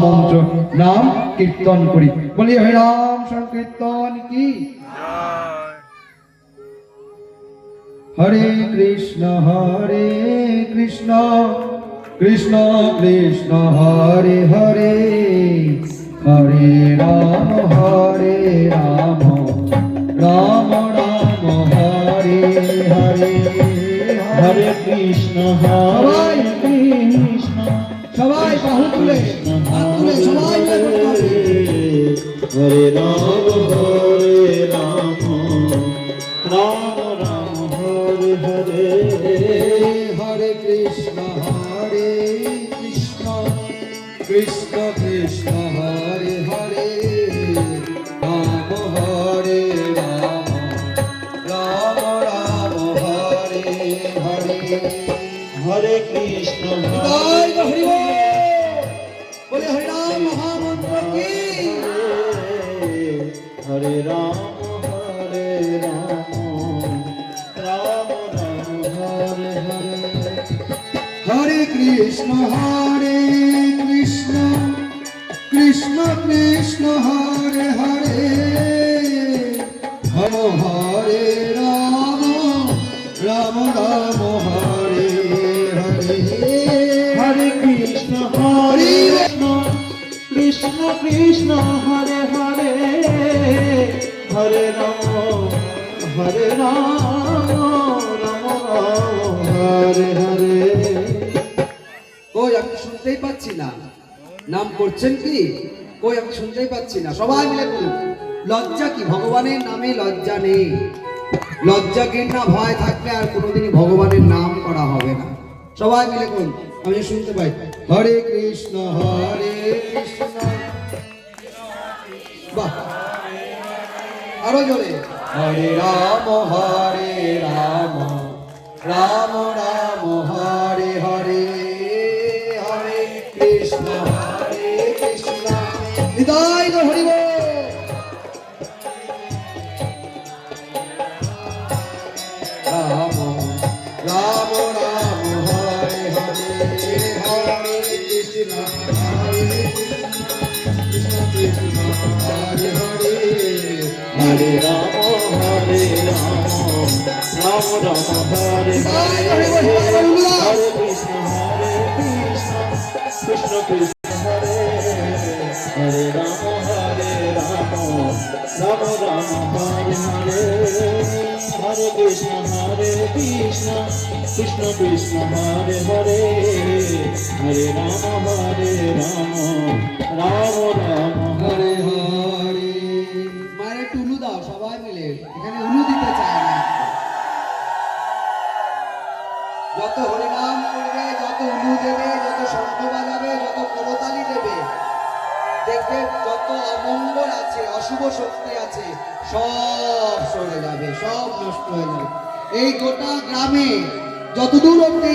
মন্ত্র নাম কীর্তন করি। বলি হরে রাম সংকীর্তন কি। হরে কৃষ্ণ কৃষ্ণ কৃষ্ণ হরে হরে, হরে রাম রাম রাম হরে হরে। হরে কৃষ্ণ সবাই কৃষ্ণ সবাই বাহু তুলে হাত তুলে সবাই মিলে করতে হবে। হরে রাম রাম রাম হরে হরে। হরে কৃষ্ণ কৃষ্ণ কৃষ্ণ হরে হরে, রাম হরে রাম রাম রাম হরে হরে। হরে কৃষ্ণ জয় হরি বল। বলে হরে রাম মহামন্ত্র কি। হরে রাম রাম রাম হরে হরে। হরে কৃষ্ণ কৃষ্ণ কৃষ্ণ হরে হরে, হরে হরে রাম রাম রাম হরে হরে। হরে কৃষ্ণ কৃষ্ণ কৃষ্ণ হরে হরে। হরে রাম রাম হরে হরে। ওই আমি শুনতেই পাচ্ছি না, নাম করছেন কি? ওই আমি শুনতেই পাচ্ছি না। সবাই মিলে বলুন, লজ্জা কি? ভগবানের নামে লজ্জা নেই। লজ্জা ঘৃণা ভয় থাকলে আর কোনোদিনই ভগবানের নাম করা হবে না। সবাই মিলে বলুন, আমি শুনতে পাই। হরে কৃষ্ণ বাহ, আরো জোরে। হরে রাম রাম রাম হরে হরে, হরে কৃষ্ণ হৃদয় হরি বল। রাম রাম রাম হরে হরে, হরে কৃষ্ণ কৃষ্ণ হরে হরে। হরে রাম রাম রাম হরে হরে। হরে কৃষ্ণ কৃষ্ণ কৃষ্ণ হরে। হরে রাম রাম রাম হরে হরে। হরে কৃষ্ণ কৃষ্ণ কৃষ্ণ হরে হরে। হরে রাম রাম রাম হরে হরে। মায়ের একটু উলু দাও সবাই মিলে, এখানে উলু দিতে চায় না। যত হরিনাম করবে, যত উলু দেবে, যত শঙ্খ বাজাবে, যত করতালি দেবে, দেখবে যত অমঙ্গল আছে, অশুভ শক্তি আছে, সব সরে যাবে, সব নষ্ট হয়ে যাবে। এই গোটা গ্রামে যতদূর অব্দি